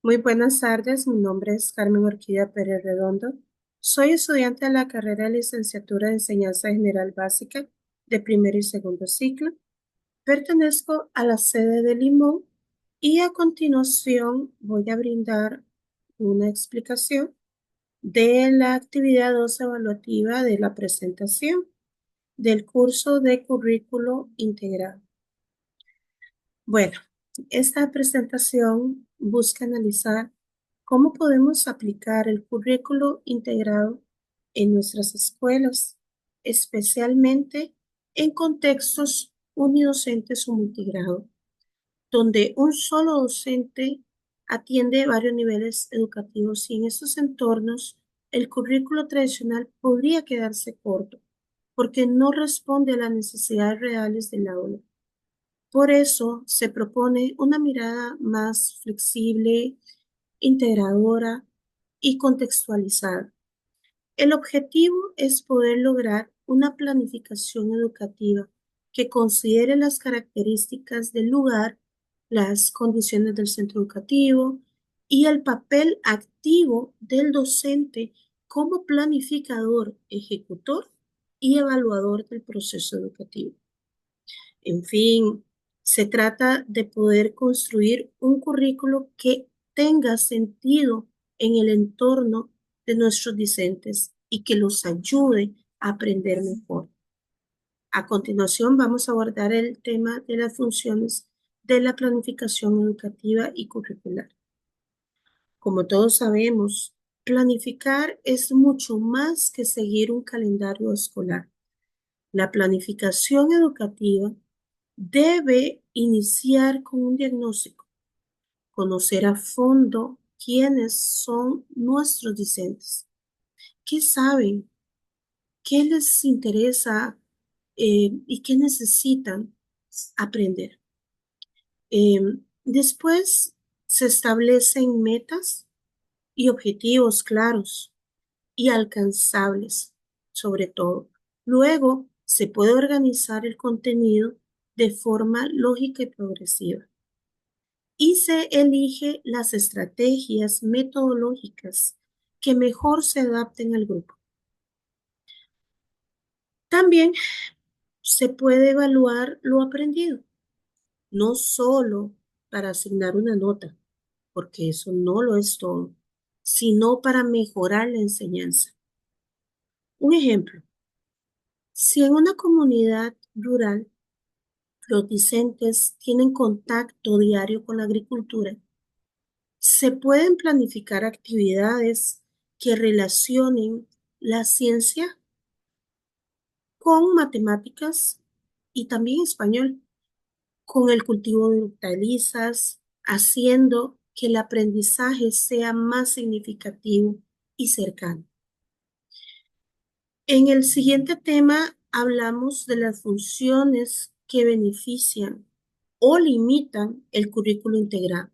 Muy buenas tardes, mi nombre es Carmen Orquídea Pérez Redondo. Soy estudiante de la carrera de licenciatura de Enseñanza General Básica de primer y segundo ciclo. Pertenezco a la sede de Limón y a continuación voy a brindar una explicación de la actividad 2 evaluativa de la presentación del curso de currículo integral. Bueno, esta presentación busca analizar cómo podemos aplicar el currículo integrado en nuestras escuelas, especialmente en contextos unidocentes o multigrado, donde un solo docente atiende varios niveles educativos y en estos entornos el currículo tradicional podría quedarse corto porque no responde a las necesidades reales del aula. Por eso se propone una mirada más flexible, integradora y contextualizada. El objetivo es poder lograr una planificación educativa que considere las características del lugar, las condiciones del centro educativo y el papel activo del docente como planificador, ejecutor y evaluador del proceso educativo. En fin, se trata de poder construir un currículo que tenga sentido en el entorno de nuestros discentes y que los ayude a aprender mejor. A continuación, vamos a abordar el tema de las funciones de la planificación educativa y curricular. Como todos sabemos, planificar es mucho más que seguir un calendario escolar. La planificación educativa debe iniciar con un diagnóstico, conocer a fondo quiénes son nuestros discentes, qué saben, qué les interesa y qué necesitan aprender. Después se establecen metas y objetivos claros y alcanzables, sobre todo. Luego se puede organizar el contenido de forma lógica y progresiva. Y se elige las estrategias metodológicas que mejor se adapten al grupo. También se puede evaluar lo aprendido, no solo para asignar una nota, porque eso no lo es todo, sino para mejorar la enseñanza. Un ejemplo, si en una comunidad rural los discentes tienen contacto diario con la agricultura, se pueden planificar actividades que relacionen la ciencia con matemáticas y también español, con el cultivo de hortalizas, haciendo que el aprendizaje sea más significativo y cercano. En el siguiente tema hablamos de las funciones que benefician o limitan el currículo integral.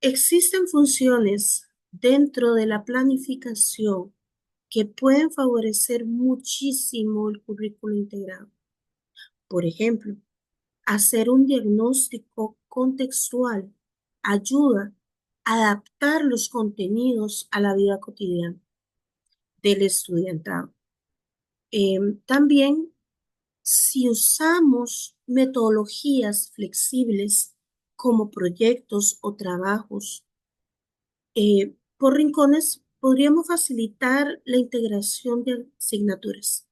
Existen funciones dentro de la planificación que pueden favorecer muchísimo el currículo integrado. Por ejemplo, hacer un diagnóstico contextual ayuda a adaptar los contenidos a la vida cotidiana del estudiantado. También, si usamos metodologías flexibles como proyectos o trabajos, por rincones podríamos facilitar la integración de asignaturas.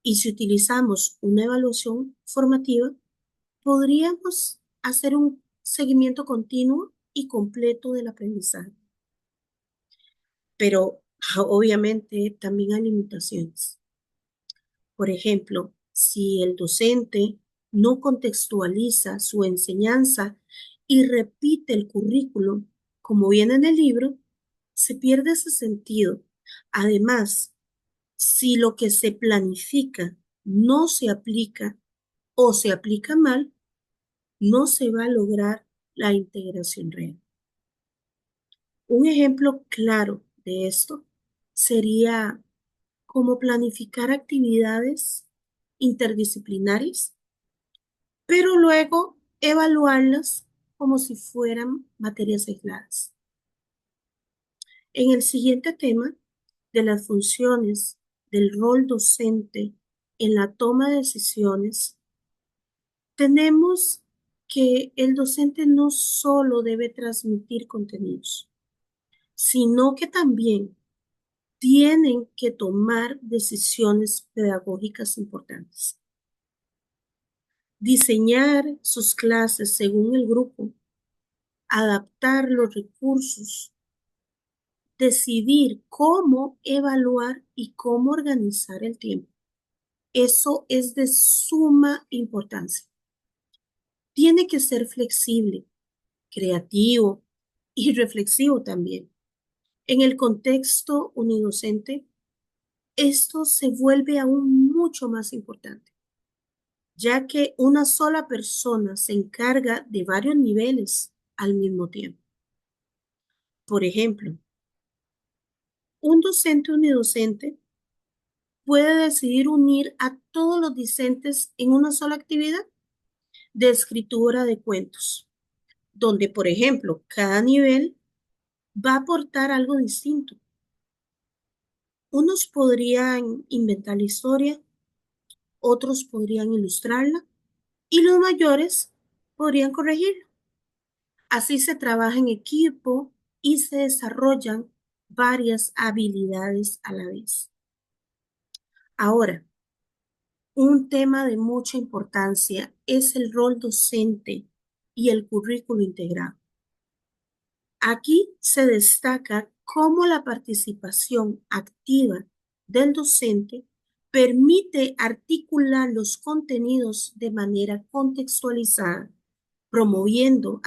Y si utilizamos una evaluación formativa, podríamos hacer un seguimiento continuo y completo del aprendizaje. Pero obviamente también hay limitaciones. Por ejemplo, si el docente no contextualiza su enseñanza y repite el currículum como viene en el libro, se pierde ese sentido. Además, si lo que se planifica no se aplica o se aplica mal, no se va a lograr la integración real. Un ejemplo claro de esto sería cómo planificar actividades interdisciplinarias, pero luego evaluarlas como si fueran materias aisladas. En el siguiente tema de las funciones del rol docente en la toma de decisiones, tenemos que el docente no solo debe transmitir contenidos, sino que también tienen que tomar decisiones pedagógicas importantes. Diseñar sus clases según el grupo, adaptar los recursos, decidir cómo evaluar y cómo organizar el tiempo. Eso es de suma importancia. Tiene que ser flexible, creativo y reflexivo también. En el contexto unidocente, esto se vuelve aún mucho más importante, ya que una sola persona se encarga de varios niveles al mismo tiempo. Por ejemplo, un docente unidocente puede decidir unir a todos los discentes en una sola actividad de escritura de cuentos, donde, por ejemplo, cada nivel va a aportar algo distinto. Unos podrían inventar la historia, otros podrían ilustrarla y los mayores podrían corregirla. Así se trabaja en equipo y se desarrollan varias habilidades a la vez. Ahora, un tema de mucha importancia es el rol docente y el currículo integrado. Aquí se destaca cómo la participación activa del docente permite articular los contenidos de manera contextualizada, promoviendo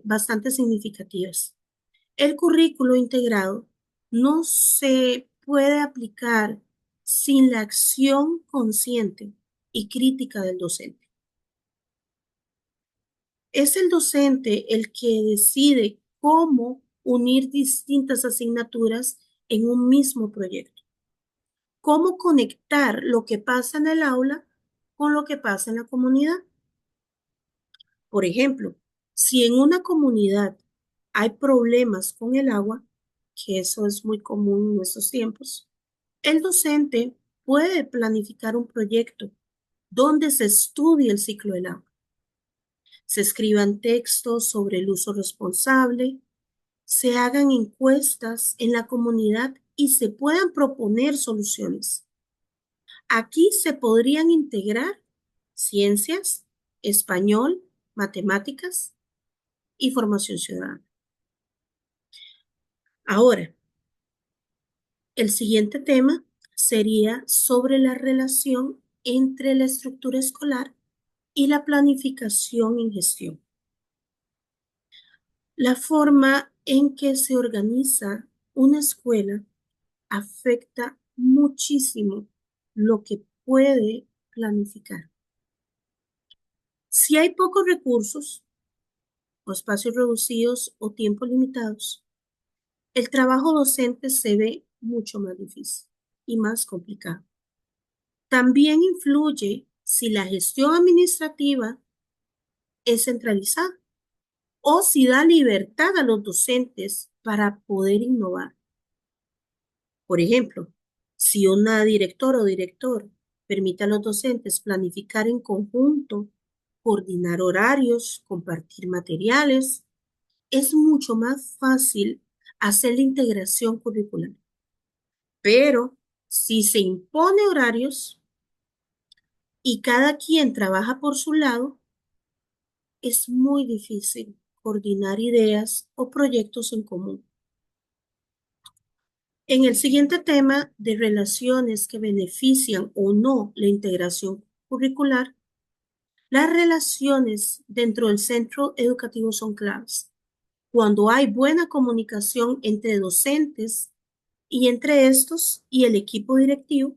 bastante significativas. El currículo integrado no se puede aplicar sin la acción consciente y crítica del docente. Es el docente el que decide cómo unir distintas asignaturas en un mismo proyecto, cómo conectar lo que pasa en el aula con lo que pasa en la comunidad. Por ejemplo, si en una comunidad hay problemas con el agua, que eso es muy común en estos tiempos, el docente puede planificar un proyecto donde se estudie el ciclo del agua, se escriban textos sobre el uso responsable, se hagan encuestas en la comunidad y se puedan proponer soluciones. Aquí se podrían integrar ciencias, español, matemáticas y formación ciudadana. Ahora, el siguiente tema sería sobre la relación entre la estructura escolar y la planificación en gestión. La forma en que se organiza una escuela afecta muchísimo lo que puede planificar. Si hay pocos recursos o espacios reducidos o tiempos limitados, el trabajo docente se ve mucho más difícil y más complicado. También influye si la gestión administrativa es centralizada o si da libertad a los docentes para poder innovar. Por ejemplo, si una directora o director permite a los docentes planificar en conjunto, coordinar horarios, compartir materiales, es mucho más fácil hacer la integración curricular. Pero si se impone horarios y cada quien trabaja por su lado, es muy difícil coordinar ideas o proyectos en común. En el siguiente tema de relaciones que benefician o no la integración curricular, las relaciones dentro del centro educativo son claves. Cuando hay buena comunicación entre docentes y entre estos y el equipo directivo,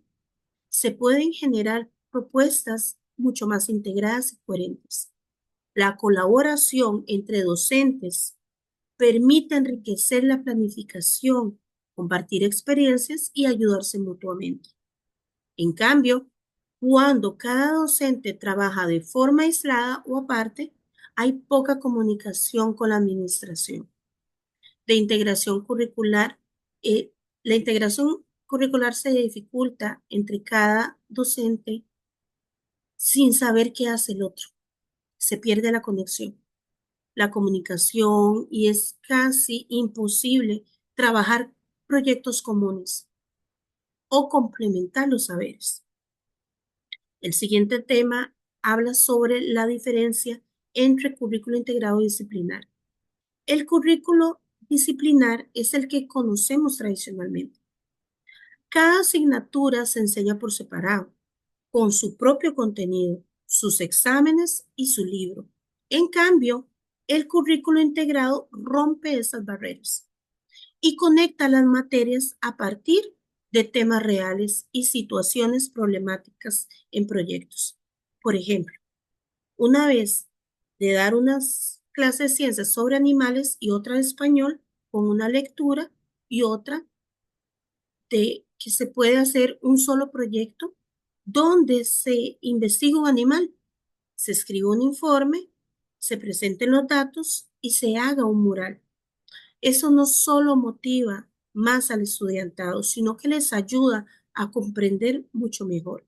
se pueden generar propuestas mucho más integradas y coherentes. La colaboración entre docentes permite enriquecer la planificación, compartir experiencias y ayudarse mutuamente. En cambio, Cuando cada docente trabaja de forma aislada o aparte, hay poca comunicación con la administración. De integración curricular, eh, la integración curricular se dificulta entre cada docente sin saber qué hace el otro. Se pierde la conexión, la comunicación y es casi imposible trabajar proyectos comunes o complementar los saberes. El siguiente tema habla sobre la diferencia entre currículo integrado y disciplinar. El currículo disciplinar es el que conocemos tradicionalmente. Cada asignatura se enseña por separado, con su propio contenido, sus exámenes y su libro. En cambio, el currículo integrado rompe esas barreras y conecta las materias a partir de temas reales y situaciones problemáticas en proyectos. Por ejemplo, una vez de dar unas clases de ciencias sobre animales y otra de español con una lectura y otra de que se puede hacer un solo proyecto donde se investiga un animal, se escribe un informe, se presenten los datos y se haga un mural. Eso no solo motiva más al estudiantado, sino que les ayuda a comprender mucho mejor.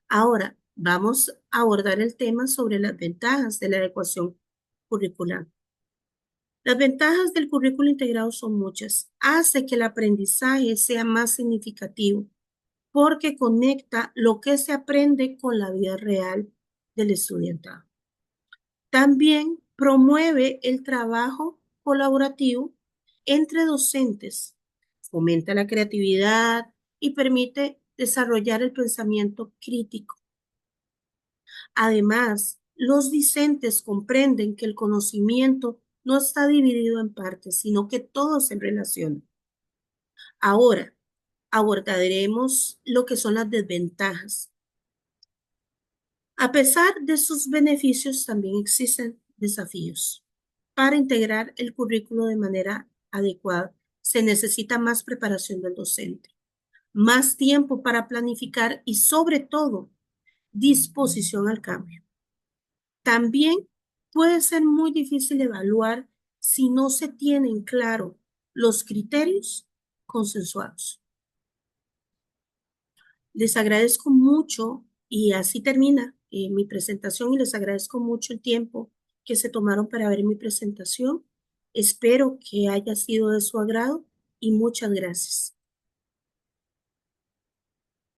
Ahora, vamos a abordar el tema sobre las ventajas de la adecuación curricular. Las ventajas del currículo integrado son muchas. Hace que el aprendizaje sea más significativo porque conecta lo que se aprende con la vida real del estudiantado. También promueve el trabajo colaborativo entre docentes, fomenta la creatividad y permite desarrollar el pensamiento crítico. Además, los discentes comprenden que el conocimiento no está dividido en partes, sino que todo se relaciona. Ahora, abordaremos lo que son las desventajas. A pesar de sus beneficios, también existen desafíos. Para integrar el currículo de manera adecuada, se necesita más preparación del docente, más tiempo para planificar y, sobre todo, disposición al cambio. También puede ser muy difícil evaluar si no se tienen claro los criterios consensuados. Les agradezco mucho y así termina mi presentación y les agradezco mucho el tiempo que se tomaron para ver mi presentación. Espero que haya sido de su agrado y muchas gracias.